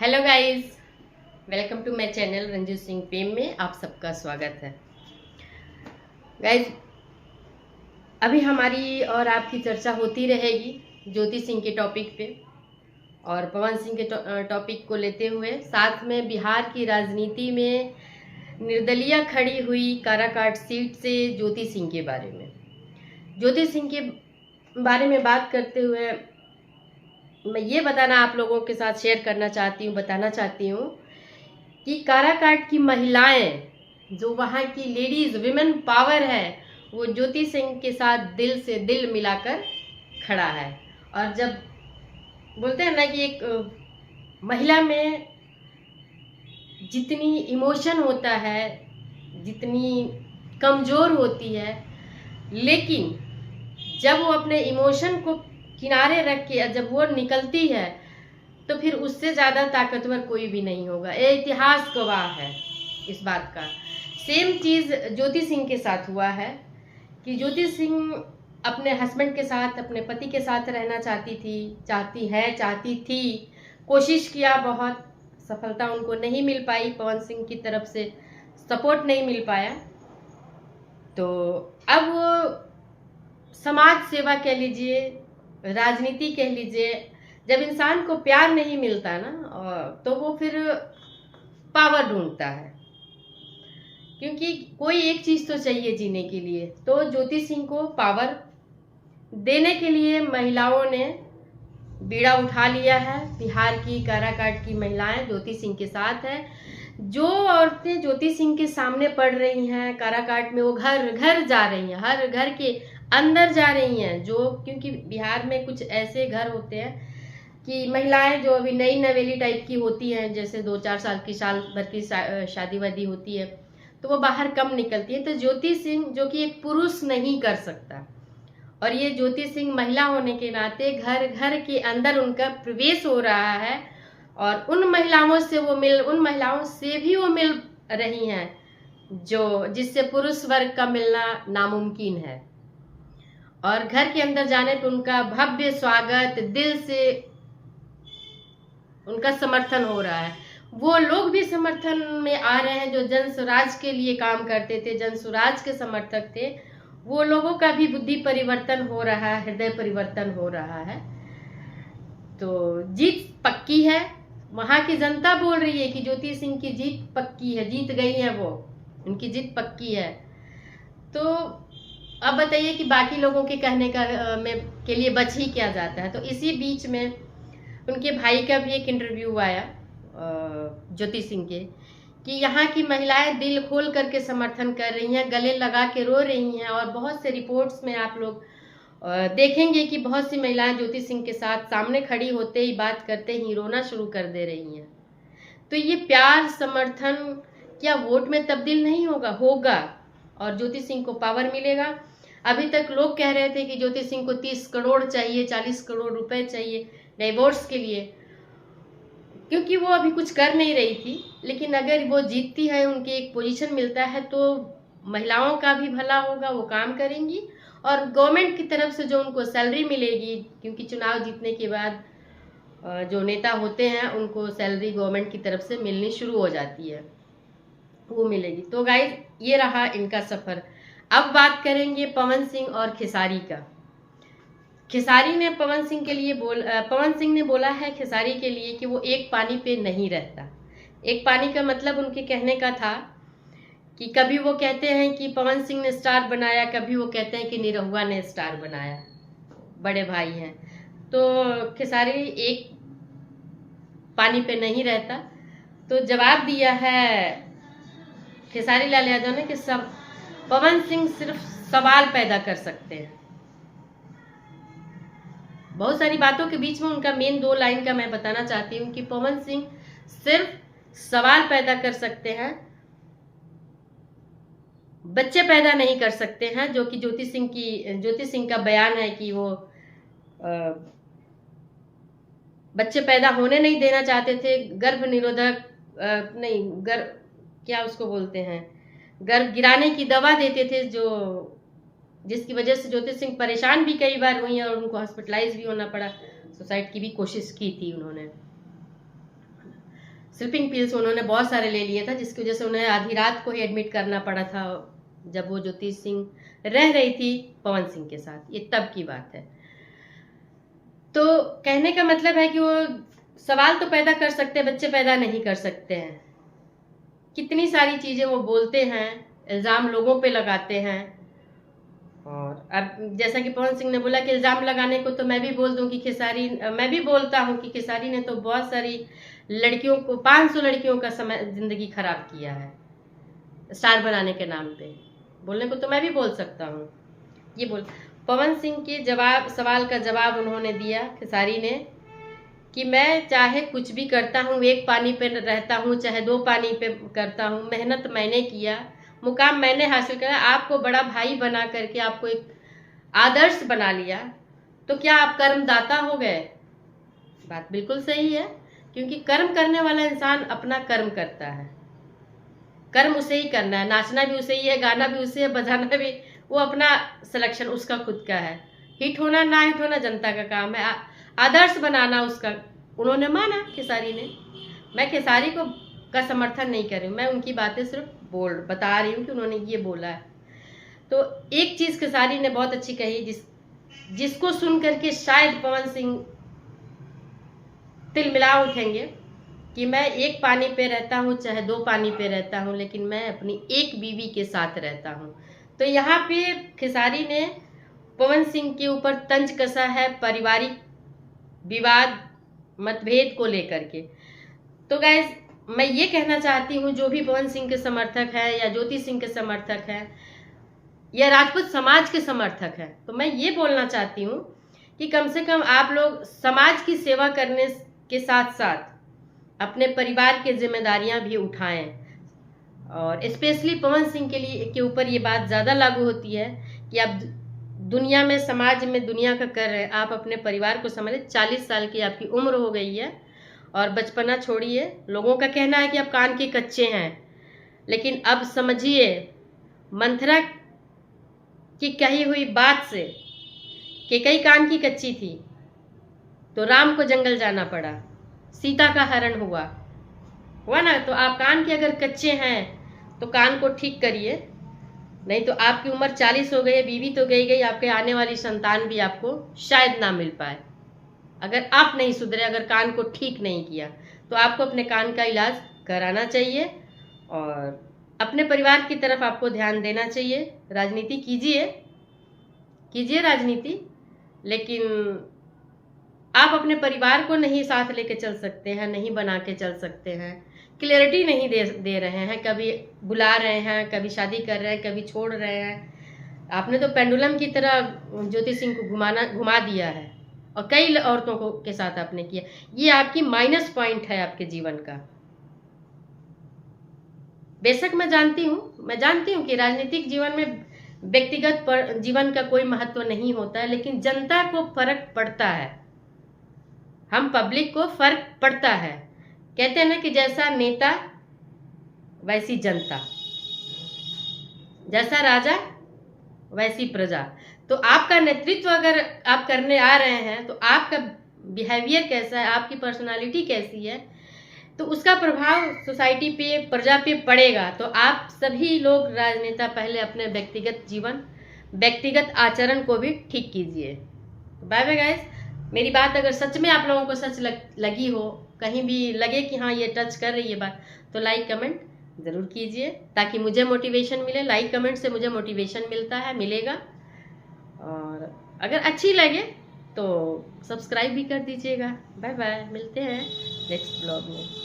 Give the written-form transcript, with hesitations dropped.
Hello guys, welcome to my channel Ranju Singh Prem में आप सबका स्वागत है। गाइस, अभी हमारी और आपकी चर्चा होती रहेगी ज्योति सिंह के टॉपिक पे और पवन सिंह के टॉपिक को लेते हुए, साथ में बिहार की राजनीति में निर्दलीय खड़ी हुई काराकाट सीट से ज्योति सिंह के बारे में बात करते हुए मैं ये बताना आप लोगों के साथ शेयर करना चाहती हूँ, बताना चाहती हूँ कि काराकाट की महिलाएं, जो वहाँ की लेडीज विमेन पावर है, वो ज्योति सिंह के साथ दिल से दिल मिलाकर खड़ा है। और जब बोलते हैं ना कि एक महिला में जितनी इमोशन होता है, जितनी कमज़ोर होती है, लेकिन जब वो अपने इमोशन को किनारे रख के जब वो निकलती है तो फिर उससे ज़्यादा ताकतवर कोई भी नहीं होगा। ये इतिहास गवाह है इस बात का। सेम चीज़ ज्योति सिंह के साथ हुआ है कि ज्योति सिंह अपने हस्बैंड के साथ, अपने पति के साथ रहना चाहती थी, कोशिश किया, बहुत सफलता उनको नहीं मिल पाई, पवन सिंह की तरफ से सपोर्ट नहीं मिल पाया। तो अब वो समाज सेवा कह लीजिए, राजनीति कह लीजिए, जब इंसान को प्यार नहीं मिलता ना तो वो फिर पावर ढूंढता है, क्योंकि कोई एक चीज़ तो चाहिए जीने के लिए। तो ज्योति सिंह को पावर देने के लिए महिलाओं ने बीड़ा उठा लिया है। बिहार की काराकाट की महिलाएं ज्योति सिंह के साथ है। जो औरतें ज्योति सिंह के सामने पड़ रही हैं काराकाट में, वो घर घर जा रही हैं, हर घर के अंदर जा रही हैं। जो क्योंकि बिहार में कुछ ऐसे घर होते हैं कि महिलाएं जो अभी नई नवेली टाइप की होती हैं, जैसे 2-4 साल भर की शादी वादी होती है, तो वो बाहर कम निकलती है। तो ज्योति सिंह, जो कि एक पुरुष नहीं कर सकता, और ये ज्योति सिंह महिला होने के नाते घर घर के अंदर उनका प्रवेश हो रहा है और उन महिलाओं से भी वो मिल रही हैं जिससे पुरुष वर्ग का मिलना नामुमकिन है। और घर के अंदर जाने पर उनका भव्य स्वागत, दिल से उनका समर्थन हो रहा है। वो लोग भी समर्थन में आ रहे हैं जो जन स्वराज के लिए काम करते थे, जन स्वराज के समर्थक थे। वो लोगों का भी बुद्धि परिवर्तन हो रहा है, हृदय परिवर्तन हो रहा है। तो जीत पक्की है। वहां की जनता बोल रही है कि ज्योति सिंह की जीत पक्की है, जीत गई है वो, उनकी जीत पक्की है। तो अब बताइए कि बाकी लोगों के कहने के लिए बच ही क्या जाता है। तो इसी बीच में उनके भाई का भी एक इंटरव्यू आया ज्योति सिंह के, कि यहाँ की महिलाएं दिल खोल करके समर्थन कर रही हैं, गले लगा के रो रही हैं। और बहुत से रिपोर्ट्स में आप लोग देखेंगे कि बहुत सी महिलाएं ज्योति सिंह के साथ सामने खड़ी होते ही, बात करते ही रोना शुरू कर दे रही हैं। तो ये प्यार, समर्थन क्या वोट में तब्दील नहीं होगा और ज्योति सिंह को पावर मिलेगा। अभी तक लोग कह रहे थे कि ज्योति सिंह को 30 करोड़ चाहिए, 40 करोड़ रुपए चाहिए डिवोर्स के लिए, क्योंकि वो अभी कुछ कर नहीं रही थी। लेकिन अगर वो जीतती है, उनके एक पोजीशन मिलता है, तो महिलाओं का भी भला होगा, वो काम करेंगी। और गवर्नमेंट की तरफ से जो उनको सैलरी मिलेगी, क्योंकि चुनाव जीतने के बाद जो नेता होते हैं उनको सैलरी गवर्नमेंट की तरफ से मिलनी शुरू हो जाती है, वो मिलेगी। तो गाइस, ये रहा इनका सफर। अब बात करेंगे पवन सिंह और खेसारी का। खेसारी ने पवन सिंह ने बोला है खेसारी के लिए कि वो एक पानी पे नहीं रहता। एक पानी का मतलब उनके कहने का था कि कभी वो कहते हैं कि पवन सिंह ने स्टार बनाया, कभी वो कहते हैं कि निरहुआ ने स्टार बनाया, बड़े भाई हैं। तो खेसारी एक पानी पे नहीं रहता। तो जवाब दिया है खेसारी लाल यादव ने कि पवन सिंह सिर्फ सवाल पैदा कर सकते हैं। बहुत सारी बातों के बीच में उनका मेन 2 लाइन का मैं बताना चाहती हूँ कि पवन सिंह सिर्फ सवाल पैदा कर सकते हैं, बच्चे पैदा नहीं कर सकते हैं, जो कि ज्योति सिंह का बयान है कि वो बच्चे पैदा होने नहीं देना चाहते थे। गर्भ निरोधक क्या उसको बोलते हैं, गर्भ गिराने की दवा देते थे, जिसकी वजह से ज्योति सिंह परेशान भी कई बार हुई और उनको हॉस्पिटलाइज भी होना पड़ा। सुसाइड की भी कोशिश की थी उन्होंने। स्लीपिंग पिल्स उन्होंने बहुत सारे ले लिए था, जिसकी वजह से उन्हें आधी रात को ही एडमिट करना पड़ा था, जब वो ज्योति सिंह रह रही थी पवन सिंह के साथ। ये तब की बात है। तो कहने का मतलब है कि वो सवाल तो पैदा कर सकते हैं, बच्चे पैदा नहीं कर सकते हैं। कितनी सारी चीजें वो बोलते हैं, इल्जाम लोगों पे लगाते हैं। और अब जैसा कि पवन सिंह ने बोला कि इल्जाम लगाने को तो मैं भी बोल दूं कि मैं भी बोलता हूं कि खेसारी ने तो बहुत सारी लड़कियों को, 500 लड़कियों का समय जिंदगी खराब किया है स्टार बनाने के नाम पे। बोलने को तो मैं भी बोल सकता हूँ। ये बोल पवन सिंह के सवाल का जवाब उन्होंने दिया, खेसारी ने, कि मैं चाहे कुछ भी करता हूँ, एक पानी पे रहता हूँ चाहे 2 पानी पे करता हूँ, मेहनत मैंने किया, मुकाम मैंने हासिल करा, आपको बड़ा भाई बना करके आपको एक आदर्श बना लिया, तो क्या आप कर्मदाता हो गए? बात बिल्कुल सही है, क्योंकि कर्म करने वाला इंसान अपना कर्म करता है। कर्म उसे ही करना है, नाचना भी उसे ही है, गाना भी उसे है, बजाना भी, वो अपना सिलेक्शन उसका खुद का है। हिट होना ना हिट होना जनता का काम है, आदर्श बनाना उसका। उन्होंने माना खेसारी ने। मैं खेसारी का समर्थन नहीं कर रही हूँ, मैं उनकी बातें सिर्फ बता रही हूँ कि उन्होंने ये बोला है। तो एक चीज खेसारी ने बहुत अच्छी कही, जिसको सुन करके शायद पवन सिंह तिलमिला उठेंगे, कि मैं एक पानी पे रहता हूँ चाहे 2 पानी पे रहता हूँ, लेकिन मैं अपनी एक बीवी के साथ रहता हूँ। तो यहाँ पे खेसारी ने पवन सिंह के ऊपर तंज कसा है पारिवारिक विवाद मतभेद को लेकर के। तो गाइस, मैं ये कहना चाहती हूँ, जो भी पवन सिंह के समर्थक है या ज्योति सिंह के समर्थक है या राजपूत समाज के समर्थक है, तो मैं ये बोलना चाहती हूँ कि कम से कम आप लोग समाज की सेवा करने के साथ साथ अपने परिवार की जिम्मेदारियां भी उठाएं। और स्पेशली पवन सिंह के ऊपर ये बात ज़्यादा लागू होती है कि आप दुनिया में, समाज में दुनिया का कर रहे हैं, आप अपने परिवार को समझे। 40 साल की आपकी उम्र हो गई है और बचपना छोड़िए। लोगों का कहना है कि आप कान के कच्चे हैं, लेकिन अब समझिए, मंथरा की कही हुई बात से कैकेयी कान की कच्ची थी तो राम को जंगल जाना पड़ा, सीता का हरण हुआ ना। तो आप कान के अगर कच्चे हैं तो कान को ठीक करिए, नहीं तो आपकी उम्र 40 हो गई है, बीवी तो गई, आपके आने वाली संतान भी आपको शायद ना मिल पाए। अगर आप नहीं सुधरे, अगर कान को ठीक नहीं किया, तो आपको अपने कान का इलाज कराना चाहिए और अपने परिवार की तरफ आपको ध्यान देना चाहिए। राजनीति कीजिए राजनीति, लेकिन आप अपने परिवार को नहीं साथ लेके चल सकते हैं, नहीं बना के चल सकते हैं, क्लियरिटी नहीं दे रहे हैं। कभी बुला रहे हैं, कभी शादी कर रहे हैं, कभी छोड़ रहे हैं। आपने तो पेंडुलम की तरह ज्योति सिंह को घुमा दिया है और कई औरतों के साथ आपने किया। ये आपकी माइनस पॉइंट है आपके जीवन का। बेशक मैं जानती हूँ कि राजनीतिक जीवन में व्यक्तिगत जीवन का कोई महत्व नहीं होता है, लेकिन जनता को फर्क पड़ता है, हम पब्लिक को फर्क पड़ता है। कहते हैं ना कि जैसा नेता वैसी जनता, जैसा राजा वैसी प्रजा। तो आपका नेतृत्व अगर आप करने आ रहे हैं, तो आपका बिहेवियर कैसा है, आपकी पर्सनालिटी कैसी है, तो उसका प्रभाव सोसाइटी पे, प्रजा पे पड़ेगा। तो आप सभी लोग राजनेता पहले अपने व्यक्तिगत जीवन, व्यक्तिगत आचरण को भी ठीक कीजिए। Bye bye guys. मेरी बात अगर सच में आप लोगों को सच लगी हो, कहीं भी लगे कि हाँ ये टच कर रही है बात, तो लाइक कमेंट ज़रूर कीजिए, ताकि मुझे मोटिवेशन मिले। लाइक कमेंट से मुझे मोटिवेशन मिलेगा। और अगर अच्छी लगे तो सब्सक्राइब भी कर दीजिएगा। बाय बाय, मिलते हैं नेक्स्ट ब्लॉग में।